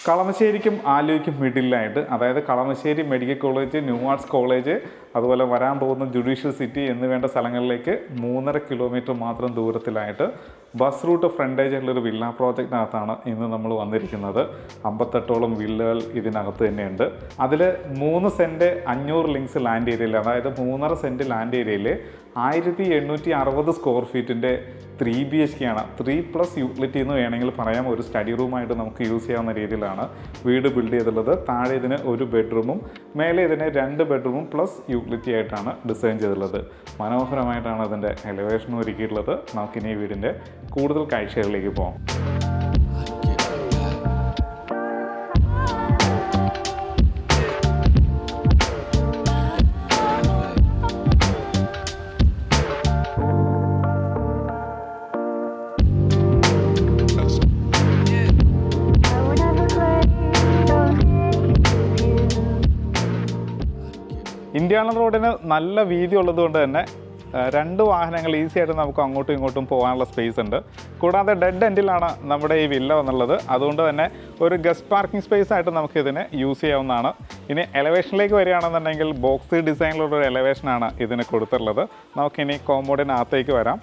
കളമശ്ശേരിക്കും ആലുവയ്ക്കും മിഡിലായിട്ട്, അതായത് Kalamassery medical college, new arts college, അതുപോലെ വരാൻ പോകുന്ന ജുഡീഷ്യൽ സിറ്റി എന്ന് വേണ്ട സ്ഥലങ്ങളിലേക്ക് 3.5 കിലോമീറ്റർ മാത്രം ദൂരത്തിലായിട്ട് ബസ് റൂട്ട് ഫ്രണ്ടേജ് ഉള്ളൊരു വില്ല പ്രോജക്റ്റിനകത്താണ് ഇന്ന് നമ്മൾ വന്നിരിക്കുന്നത്. 58ഓളം വില്ലകൾ ഇതിനകത്ത് തന്നെയുണ്ട്. അതിൽ 3 സെൻറ്റ് 500 ലിങ്സ് ലാൻഡ് ഏരിയയിൽ, അതായത് 3.5 സെൻറ്റ് ലാൻഡ് ഏരിയയിൽ 1860 സ്ക്വയർ ഫീറ്റിൻ്റെ 3 BHK ആണ്. 3+ യൂട്ടിലിറ്റി എന്ന് വേണമെങ്കിൽ പറയാം. ഒരു സ്റ്റഡി റൂമായിട്ട് നമുക്ക് യൂസ് ചെയ്യാവുന്ന രീതിയിലാണ് വീട് ബിൽഡ് ചെയ്തിട്ടുള്ളത്. താഴെ ഇതിന് 1 ബെഡ്റൂമും മേലെ ഇതിന് 2 ബെഡ്റൂമും പ്ലസ് യൂട്ടിലിറ്റി ആയിട്ടാണ് ഡിസൈൻ ചെയ്തിട്ടുള്ളത്. മനോഹരമായിട്ടാണ് അതിൻ്റെ എലിവേഷൻ ഒരുക്കിയിട്ടുള്ളത്. നമുക്കിനി ഈ വീടിൻ്റെ കൂടുതൽ കാഴ്ചകളിലേക്ക് പോകാം. ഇന്ത്യാന റോഡിന് നല്ല വീതി ഉള്ളതുകൊണ്ട് തന്നെ 2 വാഹനങ്ങൾ ഈസി ആയിട്ട് നമുക്ക് അങ്ങോട്ടും ഇങ്ങോട്ടും പോകാനുള്ള സ്പേസ് ഉണ്ട്. കൂടാതെ ഡെഡ് എൻഡിലാണ് നമ്മുടെ ഈ വില്ല എന്നുള്ളത്. അതുകൊണ്ട് തന്നെ ഒരു ഗസ്റ്റ് പാർക്കിംഗ് സ്പേസ് ആയിട്ട് നമുക്ക് ഇതിനെ യൂസ് ചെയ്യാവുന്നതാണ്. ഇനി എലവേഷനിലേക്ക് വരികയാണെന്നുണ്ടെങ്കിൽ ബോക്സ് ഡിസൈനിലുള്ളൊരു എലവേഷനാണ് ഇതിന് കൊടുത്തിട്ടുള്ളത്. നമുക്കിനി കോമ്പൗണ്ടിനകത്തേക്ക് വരാം.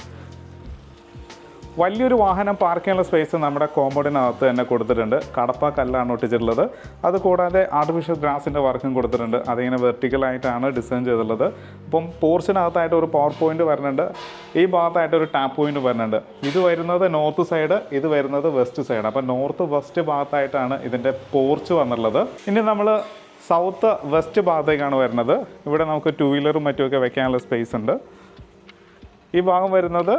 വലിയൊരു വാഹനം പാർക്ക് ചെയ്യാനുള്ള സ്പേസ് നമ്മുടെ കോമ്പൗണ്ടിനകത്ത് തന്നെ കൊടുത്തിട്ടുണ്ട്. കടപ്പ കല്ലാണ് ഒട്ടിച്ചിട്ടുള്ളത്. അതുകൂടാതെ ആർട്ടിഫിഷ്യൽ ഗ്രാസിൻ്റെ വർക്കും കൊടുത്തിട്ടുണ്ട്. അതിങ്ങനെ വെർട്ടിക്കലായിട്ടാണ് ഡിസൈൻ ചെയ്തിട്ടുള്ളത്. അപ്പം പോർച്ചിനകത്തായിട്ട് ഒരു പവർ പോയിന്റ് വരുന്നുണ്ട്. ഈ ഭാഗത്തായിട്ട് ഒരു ടാപ്പ് പോയിന്റ് വരുന്നുണ്ട്. ഇത് വരുന്നത് നോർത്ത് സൈഡ്, ഇത് വരുന്നത് വെസ്റ്റ് സൈഡ്. അപ്പം നോർത്ത് വെസ്റ്റ് ഭാഗത്തായിട്ടാണ് ഇതിൻ്റെ പോർച്ച് വന്നിട്ടുള്ളത്. ഇനി നമ്മൾ സൗത്ത് വെസ്റ്റ് ഭാഗത്തേക്കാണ് വരുന്നത്. ഇവിടെ നമുക്ക് 2 വീലറും മറ്റുമൊക്കെ വെക്കാനുള്ള സ്പേസ് ഉണ്ട്. ഈ ഭാഗം വരുന്നത്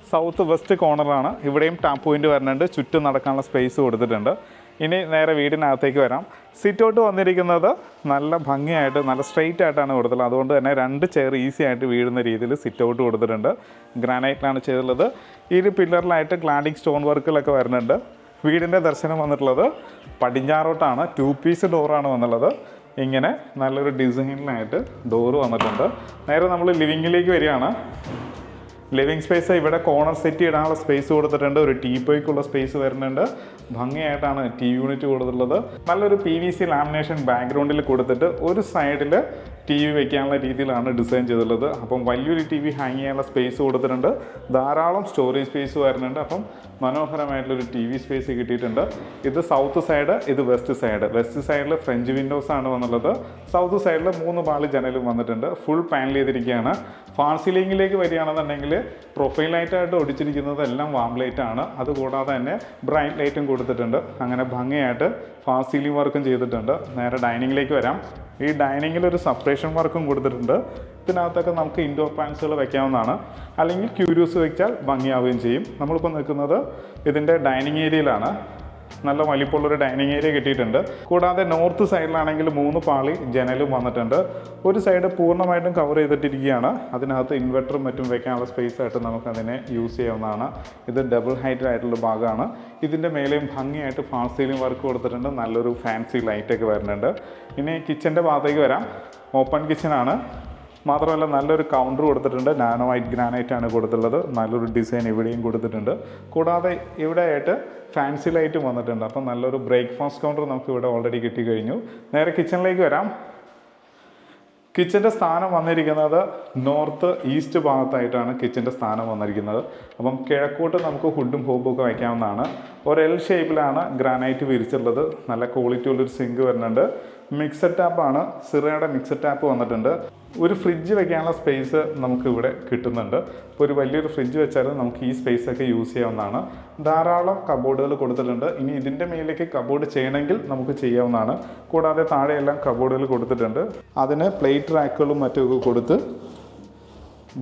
സൗത്ത് വെസ്റ്റ് കോർണറാണ്. ഇവിടെയും ടാപ്പ് പോയിന്റ് വരുന്നുണ്ട്. ചുറ്റും നടക്കാനുള്ള സ്പേസ് കൊടുത്തിട്ടുണ്ട്. ഇനി നേരെ വീടിനകത്തേക്ക് വരാം. സിറ്റ് ഔട്ട് വന്നിരിക്കുന്നത് നല്ല ഭംഗിയായിട്ട്, നല്ല സ്ട്രെയിറ്റ് ആയിട്ടാണ് കൊടുത്തിട്ടുള്ളത്. അതുകൊണ്ട് തന്നെ 2 ചെയർ ഈസി ആയിട്ട് വീഴുന്ന രീതിയിൽ സിറ്റ് ഔട്ട് കൊടുത്തിട്ടുണ്ട്. ഗ്രാനൈറ്റിലാണ് ചെയ്തിട്ടുള്ളത്. ഈ ഒരു പില്ലറിലായിട്ട് ക്ലാഡിംഗ് സ്റ്റോൺ വർക്കുകളൊക്കെ വരുന്നുണ്ട്. വീടിൻ്റെ ദർശനം വന്നിട്ടുള്ളത് പടിഞ്ഞാറോട്ടാണ്. 2 പീസ് ഡോറാണ് വന്നുള്ളത്. ഇങ്ങനെ നല്ലൊരു ഡിസൈനിലായിട്ട് ഡോറ് വന്നിട്ടുണ്ട്. നേരെ നമ്മൾ ലിവിങ്ങിലേക്ക് വരികയാണ്. ലിവിങ് സ്പേസ് ഇവിടെ കോർണർ സെറ്റ് ഇടാനുള്ള സ്പേസ് കൊടുത്തിട്ടുണ്ട്. ഒരു ടീപ്പോയ്ക്കുള്ള സ്പേസ് വരുന്നുണ്ട്. ഭംഗിയായിട്ടാണ് TV യൂണിറ്റ് കൊടുത്തിട്ടുള്ളത്. നല്ലൊരു PVC ലാമിനേഷൻ ബാക്ക്ഗ്രൗണ്ടിൽ കൊടുത്തിട്ട് ഒരു സൈഡിൽ TV വയ്ക്കാനുള്ള രീതിയിലാണ് ഡിസൈൻ ചെയ്തിട്ടുള്ളത്. അപ്പം വലിയൊരു TV ഹാങ് ചെയ്യാനുള്ള സ്പേസ് കൊടുത്തിട്ടുണ്ട്. ധാരാളം സ്റ്റോറേജ് സ്പേസ് വരുന്നുണ്ട്. അപ്പം മനോഹരമായിട്ടുള്ളൊരു TV സ്പേസ് കിട്ടിയിട്ടുണ്ട്. ഇത് സൗത്ത് സൈഡ്, ഇത് വെസ്റ്റ് സൈഡ്. വെസ്റ്റ് സൈഡിൽ ഫ്രഞ്ച് വിൻഡോസ് ആണ് വന്നുള്ളത്. സൗത്ത് സൈഡിൽ 3 പാളി ജനലും വന്നിട്ടുണ്ട്. ഫുൾ പാനൽ ചെയ്തിരിക്കുകയാണ്. ഫാൾ സീലിംഗിലേക്ക് വരികയാണെന്നുണ്ടെങ്കിൽ പ്രൊഫൈൽ ലൈറ്റായിട്ട് ഒടിച്ചിരിക്കുന്നത് എല്ലാം വാം ലൈറ്റാണ്. അതുകൂടാതെ തന്നെ ബ്രൈറ്റ് ലൈറ്റും കൊടുത്തിട്ടുണ്ട്. അങ്ങനെ ഭംഗിയായിട്ട് ഫാൾ സീലിംഗ് വർക്കും ചെയ്തിട്ടുണ്ട്. നേരെ ഡൈനിങ്ങിലേക്ക് വരാം. ഈ ഡൈനിങ്ങിൽ ഒരു സെപ്പറേഷൻ വർക്കും കൊടുത്തിട്ടുണ്ട്. ഇതിനകത്തൊക്കെ നമുക്ക് ഇൻഡോർ പ്ലാന്റ്സുകൾ വെക്കാവുന്നതാണ്. അല്ലെങ്കിൽ ക്യൂരിയസ് വെച്ചാൽ ഭംഗിയാവുകയും ചെയ്യും. നമ്മളിപ്പോൾ നിൽക്കുന്നത് ഇതിൻ്റെ ഡൈനിങ് ഏരിയയിലാണ്. നല്ല വലിപ്പമുള്ളൊരു ഡൈനിങ് ഏരിയ കിട്ടിയിട്ടുണ്ട്. കൂടാതെ നോർത്ത് സൈഡിലാണെങ്കിൽ 3 പാളി ജനലും വന്നിട്ടുണ്ട്. ഒരു സൈഡ് പൂർണ്ണമായിട്ടും കവർ ചെയ്തിട്ടിരിക്കുകയാണ്. അതിനകത്ത് ഇൻവെർട്ടറും മറ്റും വെക്കാനുള്ള സ്പേസ് ആയിട്ട് നമുക്കതിനെ യൂസ് ചെയ്യാവുന്നതാണ്. ഇത് ഡബിൾ ഹൈറ്റ് ആയിട്ടുള്ള ഭാഗമാണ്. ഇതിൻ്റെ മേലെയും ഭംഗിയായിട്ട് ഫാൾ സീലിംഗ് വർക്ക് കൊടുത്തിട്ടുണ്ട്. നല്ലൊരു ഫാൻസി ലൈറ്റൊക്കെ വരുന്നുണ്ട്. ഇനി കിച്ചൻ്റെ ഭാഗത്തേക്ക് വരാം. ഓപ്പൺ കിച്ചനാണ്. മാത്രമല്ല നല്ലൊരു കൗണ്ടർ കൊടുത്തിട്ടുണ്ട്. നാനോ വൈറ്റ് ഗ്രാനൈറ്റ് ആണ് കൊടുത്തിട്ടുള്ളത്. നല്ലൊരു ഡിസൈൻ ഇവിടെയും കൊടുത്തിട്ടുണ്ട്. കൂടാതെ ഇവിടെയായിട്ട് ഫാൻസി ലൈറ്റും വന്നിട്ടുണ്ട്. അപ്പം നല്ലൊരു ബ്രേക്ക്ഫാസ്റ്റ് കൗണ്ടർ നമുക്ക് ഇവിടെ ഓൾറെഡി കിട്ടിക്കഴിഞ്ഞു. നേരെ കിച്ചണിലേക്ക് വരാം. കിച്ചൻ്റെ സ്ഥാനം വന്നിരിക്കുന്നത് നോർത്ത് ഈസ്റ്റ് ഭാഗത്തായിട്ടാണ് കിച്ചൻ്റെ സ്ഥാനം വന്നിരിക്കുന്നത്. അപ്പം കിഴക്കോട്ട് നമുക്ക് ഹുഡും ഹോബും ഒക്കെ വയ്ക്കാവുന്നതാണ്. ഒരു L ഷേപ്പിലാണ് ഗ്രാനൈറ്റ് വിരിച്ചിട്ടുള്ളത്. നല്ല ക്വാളിറ്റി ഉള്ളൊരു സിങ്ക് വരുന്നുണ്ട്. മിക്സഡ് ടാപ്പാണ്. സിറയുടെ മിക്സഡ് ടാപ്പ് വന്നിട്ടുണ്ട്. ഒരു ഫ്രിഡ്ജ് വെക്കാനുള്ള സ്പേസ് നമുക്ക് ഇവിടെ കിട്ടുന്നുണ്ട്. ഇപ്പോൾ ഒരു വലിയൊരു ഫ്രിഡ്ജ് വെച്ചാൽ നമുക്ക് ഈ സ്പേസൊക്കെ യൂസ് ചെയ്യാവുന്നതാണ്. ധാരാളം കബോർഡുകൾ കൊടുത്തിട്ടുണ്ട്. ഇനി ഇതിൻ്റെ മേലേക്ക് കബോർഡ് ചെയ്യണമെങ്കിൽ നമുക്ക് ചെയ്യാവുന്നതാണ്. കൂടാതെ താഴെയെല്ലാം കബോർഡുകൾ കൊടുത്തിട്ടുണ്ട്. അതിന് പ്ലേറ്റ് റാക്കുകളും മറ്റുമൊക്കെ കൊടുത്ത്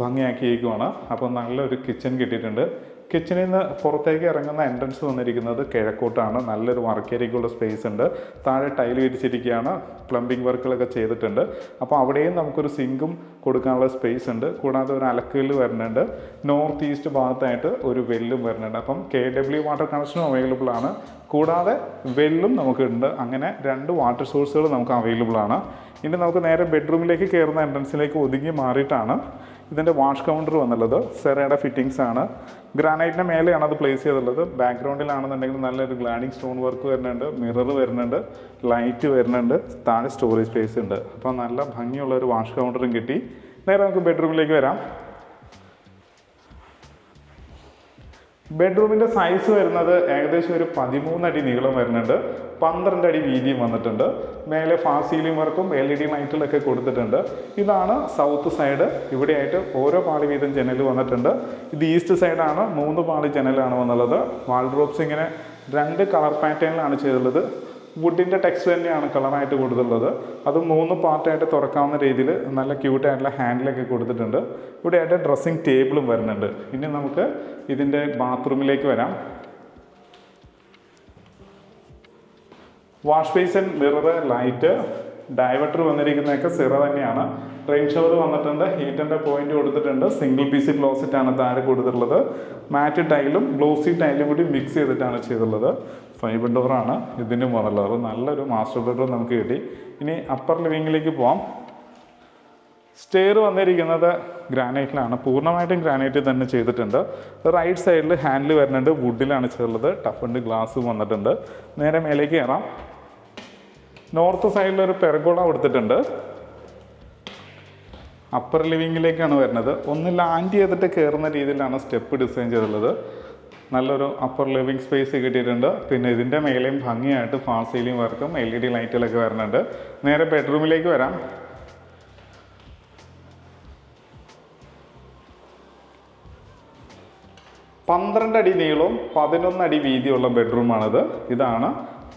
ഭംഗിയാക്കിയേക്കുവാണ്. അപ്പോൾ നല്ലൊരു കിച്ചൺ കിട്ടിയിട്ടുണ്ട്. കിച്ചണിൽ നിന്ന് പുറത്തേക്ക് ഇറങ്ങുന്ന എൻട്രൻസ് വന്നിരിക്കുന്നത് കിഴക്കോട്ടാണ്. നല്ലൊരു വർക്ക് ഏരിയയ്ക്കുള്ള സ്പേസ് ഉണ്ട്. താഴെ ടൈൽ വിരിച്ചിരിക്കുകയാണ്. പ്ലംബിംഗ് വർക്കുകളൊക്കെ ചെയ്തിട്ടുണ്ട്. അപ്പോൾ അവിടെയും നമുക്കൊരു സിങ്കും കൊടുക്കാനുള്ള സ്പേസ് ഉണ്ട്. കൂടാതെ ഒരു അലക്കല്ല് വരുന്നുണ്ട്. നോർത്ത് ഈസ്റ്റ് ഭാഗത്തായിട്ട് ഒരു വെല്ലും വരുന്നുണ്ട്. അപ്പം KW വാട്ടർ കണക്ഷനും അവൈലബിൾ ആണ്. കൂടാതെ വെല്ലും നമുക്കുണ്ട്. അങ്ങനെ 2 വാട്ടർ സോഴ്സുകൾ നമുക്ക് അവൈലബിൾ ആണ്. ഇനി നമുക്ക് നേരെ ബെഡ്റൂമിലേക്ക് കയറുന്ന എൻട്രൻസിലേക്ക് ഒതുങ്ങി മാറിയിട്ടാണ് ഇതിൻ്റെ വാഷ് കൗണ്ടർ വന്നുള്ളത് സെറയുടെ ഫിറ്റിങ്സ് ആണ്. ഗ്രാനൈറ്റിൻ്റെ മേലെയാണ് അത് പ്ലേസ് ചെയ്തിട്ടുള്ളത്. ബാക്ക്ഗ്രൗണ്ടിലാണെന്നുണ്ടെങ്കിൽ നല്ലൊരു ഗ്ലാഡിങ് സ്റ്റോൺ വർക്ക് വരുന്നുണ്ട്, മിറർ വരുന്നുണ്ട്, ലൈറ്റ് വരുന്നുണ്ട്, താഴെ സ്റ്റോറേജ് സ്പേസ് ഉണ്ട്. അപ്പോൾ നല്ല ഭംഗിയുള്ള ഒരു വാഷ് കൗണ്ടറും കിട്ടി. നേരെ നമുക്ക് ബെഡ്റൂമിലേക്ക് വരാം. ബെഡ്റൂമിൻ്റെ സൈസ് വരുന്നത് ഏകദേശം ഒരു 13 അടി നീളം വരുന്നുണ്ട്, 12 അടി വീതിയും വന്നിട്ടുണ്ട്. മേലെ ഫാസ്റ്റ് സീലിംഗ് വർക്കും LED ലൈറ്റുകളൊക്കെ കൊടുത്തിട്ടുണ്ട്. ഇതാണ് സൗത്ത് സൈഡ്. ഇവിടെയായിട്ട് ഓരോ പാളി വീതം ജനൽ വന്നിട്ടുണ്ട്. ഇത് ഈസ്റ്റ് സൈഡാണ്, 3 പാളി ജനലാണ് വന്നുള്ളത്. വാൾഡ്രോബ്സ് ഇങ്ങനെ 2 കളർ പാറ്റേണിലാണ് ചെയ്തിട്ടുള്ളത്. വുഡിൻ്റെ ടെക്സ്റ്റ് തന്നെയാണ് കളറായിട്ട് കൊടുത്തിട്ടുള്ളത്. അത് 3 പാർട്ടായിട്ട് തുറക്കാവുന്ന രീതിയിൽ നല്ല ക്യൂട്ടായിട്ടുള്ള ഹാൻഡിലൊക്കെ കൊടുത്തിട്ടുണ്ട്. ഇവിടെയായിട്ട് ഡ്രസ്സിങ് ടേബിളും വരുന്നുണ്ട്. ഇനി നമുക്ക് ഇതിൻ്റെ ബാത്റൂമിലേക്ക് വരാം. Wash basin, mirror, light, diverter വന്നിരിക്കുന്നതൊക്കെ സിറ തന്നെയാണ്. റെയിൻ ഷവർ വന്നിട്ടുണ്ട്, ഹീറ്ററിൻ്റെ പോയിന്റ് കൊടുത്തിട്ടുണ്ട്. സിംഗിൾ പീസ് ക്ലോസറ്റ് ആണ് താഴെ കൊടുത്തിട്ടുള്ളത്. മാറ്റ് ടൈലും ഗ്ലോസി ടൈലും കൂടി മിക്സ് ചെയ്തിട്ടാണ് ചെയ്തിട്ടുള്ളത്. 5 ഡോറാണ് ഇതിനും വന്നുള്ളത്. അപ്പോൾ നല്ലൊരു മാസ്റ്റർ ബെഡ്റൂം നമുക്ക് കിട്ടി. ഇനി അപ്പർ ലിവിങ്ങിലേക്ക് പോവാം. സ്റ്റെയർ വന്നിരിക്കുന്നത് ഗ്രാനൈറ്റിലാണ്, പൂർണ്ണമായിട്ടും ഗ്രാനൈറ്റിൽ തന്നെ ചെയ്തിട്ടുണ്ട്. റൈറ്റ് സൈഡിൽ ഹാൻഡിൽ വരുന്നുണ്ട്, വുഡിലാണ് ചെയ്തിട്ടുള്ളത്. ടഫൻഡ് ഗ്ലാസ് വന്നിട്ടുണ്ട്. നേരെ മേലേക്ക് കയറാം. നോർത്ത് സൈഡിലൊരു പെർഗോള കൊടുത്തിട്ടുണ്ട്. അപ്പർ ലിവിങ്ങിലേക്കാണ് വരുന്നത്. ഒന്ന് ലാൻഡ് ചെയ്തിട്ട് കയറുന്ന രീതിയിലാണ് സ്റ്റെപ്പ് ഡിസൈൻ ചെയ്തിട്ടുള്ളത്. നല്ലൊരു അപ്പർ ലിവിങ് സ്പേസ് കിട്ടിയിട്ടുണ്ട്. പിന്നെ ഇതിൻ്റെ മേലെയും ഭംഗിയായിട്ട് ഫാസ്റ്റ് സീലിംഗ് വർക്കും LED ലൈറ്റുകളൊക്കെ വരുന്നുണ്ട്. നേരെ ബെഡ്റൂമിലേക്ക് വരാം. പന്ത്രണ്ട് അടി നീളവും 11 അടി വീതിയുള്ള ബെഡ്റൂമാണിത്. ഇതാണ്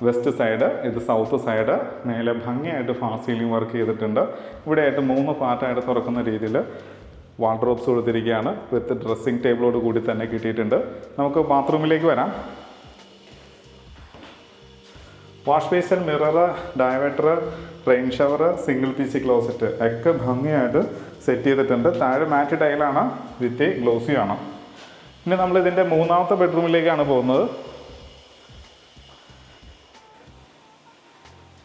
വെസ്റ്റ് സൈഡ്, ഇത് സൗത്ത് സൈഡ്. മേലെ ഭംഗിയായിട്ട് ഫാസ്റ്റ് സീലിംഗ് വർക്ക് ചെയ്തിട്ടുണ്ട്. ഇവിടെയായിട്ട് 3 പാർട്ടായിട്ട് തുറക്കുന്ന രീതിയിൽ വാൾഡ്രോബ്സ് കൊടുത്തിരിക്കുകയാണ്. വിത്ത് ഡ്രസ്സിംഗ് ടേബിളോട് കൂടി തന്നെ കിട്ടിയിട്ടുണ്ട്. നമുക്ക് ബാത്റൂമിലേക്ക് വരാം. Wash basin, mirror, diverter, rain shower, single piece closet ഒക്കെ ഭംഗിയായിട്ട് സെറ്റ് ചെയ്തിട്ടുണ്ട്. താഴെ മാറ്റ് ടൈലാണ്, വിത്ത് ഗ്ലോസിയാണ്. ഇനി നമ്മളിതിൻ്റെ 3ാമത്തെ ബെഡ്റൂമിലേക്കാണ് പോകുന്നത്.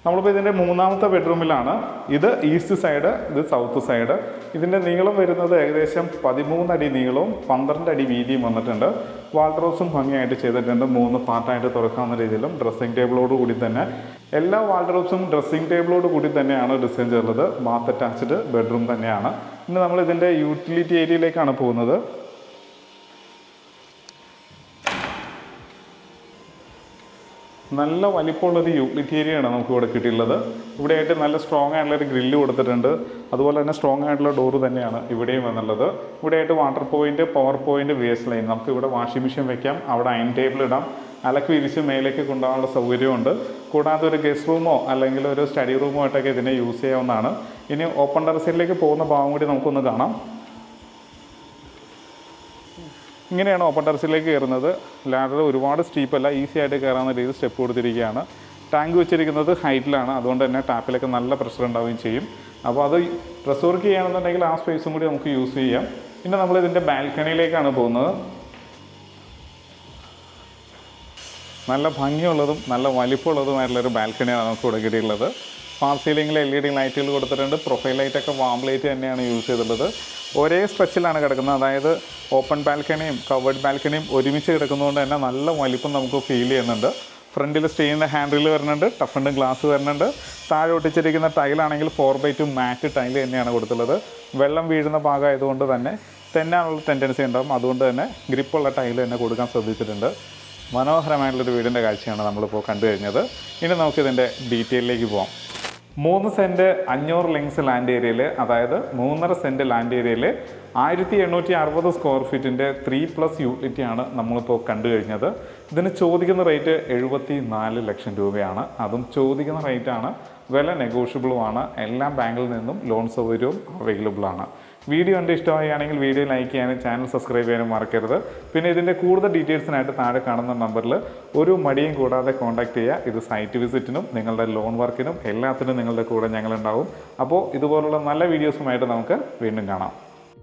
നമ്മളിപ്പോൾ ഇതിൻ്റെ 3ാമത്തെ ബെഡ്റൂമിലാണ്. ഇത് ഈസ്റ്റ് സൈഡ്, ഇത് സൗത്ത് സൈഡ്. ഇതിൻ്റെ നീളം വരുന്നത് ഏകദേശം 13 അടി നീളവും 12 അടി വീതിയും വന്നിട്ടുണ്ട്. വാൾഡ്രോബ്സും ഭംഗിയായിട്ട് ചെയ്തിട്ടുണ്ട്. 3 പാർട്ടായിട്ട് തുറക്കാവുന്ന രീതിയിലും ഡ്രസ്സിംഗ് ടേബിളോട് കൂടി തന്നെ. എല്ലാ വാൾഡ്രോബ്സും ഡ്രസ്സിംഗ് ടേബിളോട് കൂടി തന്നെയാണ് ഡിസൈൻ ചെയ്തിട്ടുള്ളത്. ബാത്ത് അറ്റാച്ച്ഡ് ബെഡ്റൂം തന്നെയാണ്. ഇനി നമ്മൾ ഇതിൻ്റെ യൂട്ടിലിറ്റി ഏരിയയിലേക്കാണ് പോകുന്നത്. നല്ല വലിപ്പമുള്ളൊരു യൂട്ടിലിറ്റി ഏരിയയാണ് നമുക്ക് ഇവിടെ കിട്ടിയിട്ടുള്ളത്. ഇവിടെയായിട്ട് നല്ല സ്ട്രോങ് ആയിട്ടുള്ളൊരു ഗ്രില്ല് കൊടുത്തിട്ടുണ്ട്. അതുപോലെ തന്നെ സ്ട്രോങ് ആയിട്ടുള്ള ഡോറ് തന്നെയാണ് ഇവിടെയും വന്നുള്ളത്. ഇവിടെയായിട്ട് water point, power point, waste line. നമുക്ക് ഇവിടെ വാഷിംഗ് മെഷീൻ വെക്കാം, അവിടെ അയൺ ടേബിൾ ഇടാം, അലക്ക് വിരിച്ച് മേലേക്ക് കൊണ്ടുപോകാനുള്ള സൗകര്യമുണ്ട്. കൂടാതെ ഒരു ഗസ്റ്റ് റൂമോ അല്ലെങ്കിൽ ഒരു സ്റ്റഡി റൂമോ ആയിട്ടൊക്കെ ഇതിനെ യൂസ് ചെയ്യാവുന്നതാണ്. ഇനി ഓപ്പൺ ടെറസിലേക്ക് പോകുന്ന ഭാഗം കൂടി നമുക്കൊന്ന് കാണാം. ഇങ്ങനെയാണ് ഓപ്പൺ ടെറസിലേക്ക് കയറുന്നത്. ലാഡർ ഒരുപാട് സ്റ്റീപ്പല്ല, ഈസി ആയിട്ട് കയറാവുന്ന രീതിയിൽ സ്റ്റെപ്പ് കൊടുത്തിരിക്കുകയാണ്. ടാങ്ക് വെച്ചിരിക്കുന്നത് ഹൈറ്റിലാണ്, അതുകൊണ്ട് തന്നെ ടാപ്പിലൊക്കെ നല്ല പ്രഷർ ഉണ്ടാവുകയും ചെയ്യും. അപ്പോൾ അത് ഡ്രസ് വർക്ക് ചെയ്യുകയാണെന്നുണ്ടെങ്കിൽ ആ സ്പേസും കൂടി നമുക്ക് യൂസ് ചെയ്യാം. പിന്നെ നമ്മളിതിൻ്റെ ബാൽക്കണിയിലേക്കാണ് പോകുന്നത്. നല്ല ഭംഗിയുള്ളതും നല്ല വലിപ്പമുള്ളതുമായിട്ടുള്ളൊരു ബാൽക്കണിയാണ് നമുക്ക് ഇവിടെ കിട്ടിയിട്ടുള്ളത്. ഫാസ്റ്റ് സീലിംഗിൽ LED ലൈറ്റുകൾ കൊടുത്തിട്ടുണ്ട്. പ്രൊഫൈൽ ലൈറ്റൊക്കെ വാം ലൈറ്റ് തന്നെയാണ് യൂസ് ചെയ്തിട്ടുള്ളത്. ഒരേ സ്ട്രെച്ചിലാണ് കിടക്കുന്നത്. അതായത് ഓപ്പൺ ബാൽക്കണിയും കവേർഡ് ബാൽക്കണിയും ഒരുമിച്ച് കിടക്കുന്നതുകൊണ്ട് തന്നെ നല്ല വലിപ്പം നമുക്ക് ഫീൽ ചെയ്യുന്നുണ്ട്. ഫ്രണ്ടിൽ സ്റ്റീലിൻ്റെ ഹാൻഡിൽ വരുന്നുണ്ട്, ടഫൻഡ് ഗ്ലാസ് വരുന്നുണ്ട്. താഴെ ഒട്ടിച്ചിരിക്കുന്ന ടൈലാണെങ്കിൽ 4x2 മാറ്റ് ടൈൽ തന്നെയാണ് കൊടുത്തുള്ളത്. വെള്ളം വീഴുന്ന ഭാഗമായതുകൊണ്ട് തന്നെ തെന്നാനുള്ള ടെൻഡൻസി ഉണ്ടാകും. അതുകൊണ്ട് തന്നെ ഗ്രിപ്പുള്ള ടൈൽ തന്നെ കൊടുക്കാൻ ശ്രദ്ധിച്ചിട്ടുണ്ട്. മനോഹരമായിട്ടുള്ളൊരു വീടിൻ്റെ കാഴ്ചയാണ് നമ്മളിപ്പോൾ കണ്ടു കഴിഞ്ഞത്. ഇനി നമുക്കിതിൻ്റെ ഡീറ്റെയിലേക്ക് പോകാം. 3 സെൻറ്റ് 500 ലിങ്സ് ലാൻഡ് ഏരിയയിൽ, അതായത് 3.5 സെൻറ്റ് ലാൻഡ് ഏരിയയിൽ 1860 സ്ക്വയർ ഫീറ്റിൻ്റെ 3+ യൂട്ടിലിറ്റിയാണ് നമ്മളിപ്പോൾ കണ്ടു കഴിഞ്ഞത്. ഇതിന് ചോദിക്കുന്ന റേറ്റ് 74 ലക്ഷം രൂപയാണ്. അതും ചോദിക്കുന്ന റേറ്റാണ്, വില നെഗോഷ്യബിളുമാണ്. എല്ലാ ബാങ്കിൽ നിന്നും ലോൺ സൗകര്യവും അവൈലബിളാണ്. വീഡിയോ കണ്ട് ഇഷ്ടമാവുകയാണെങ്കിൽ വീഡിയോ ലൈക്ക് ചെയ്യാനും ചാനൽ സബ്സ്ക്രൈബ് ചെയ്യാനും മറക്കരുത്. പിന്നെ ഇതിൻ്റെ കൂടുതൽ ഡീറ്റെയിൽസിനായിട്ട് താഴെ കാണുന്ന നമ്പറിൽ ഒരു മടിയും കൂടാതെ കോൺടാക്ട് ചെയ്യുക. ഇത് സൈറ്റ് വിസിറ്റിനും നിങ്ങളുടെ ലോൺ വർക്കിനും എല്ലാത്തിനും നിങ്ങളുടെ കൂടെ ഞങ്ങളുണ്ടാവും. അപ്പോൾ ഇതുപോലുള്ള നല്ല വീഡിയോസുമായിട്ട് നമുക്ക് വീണ്ടും കാണാം.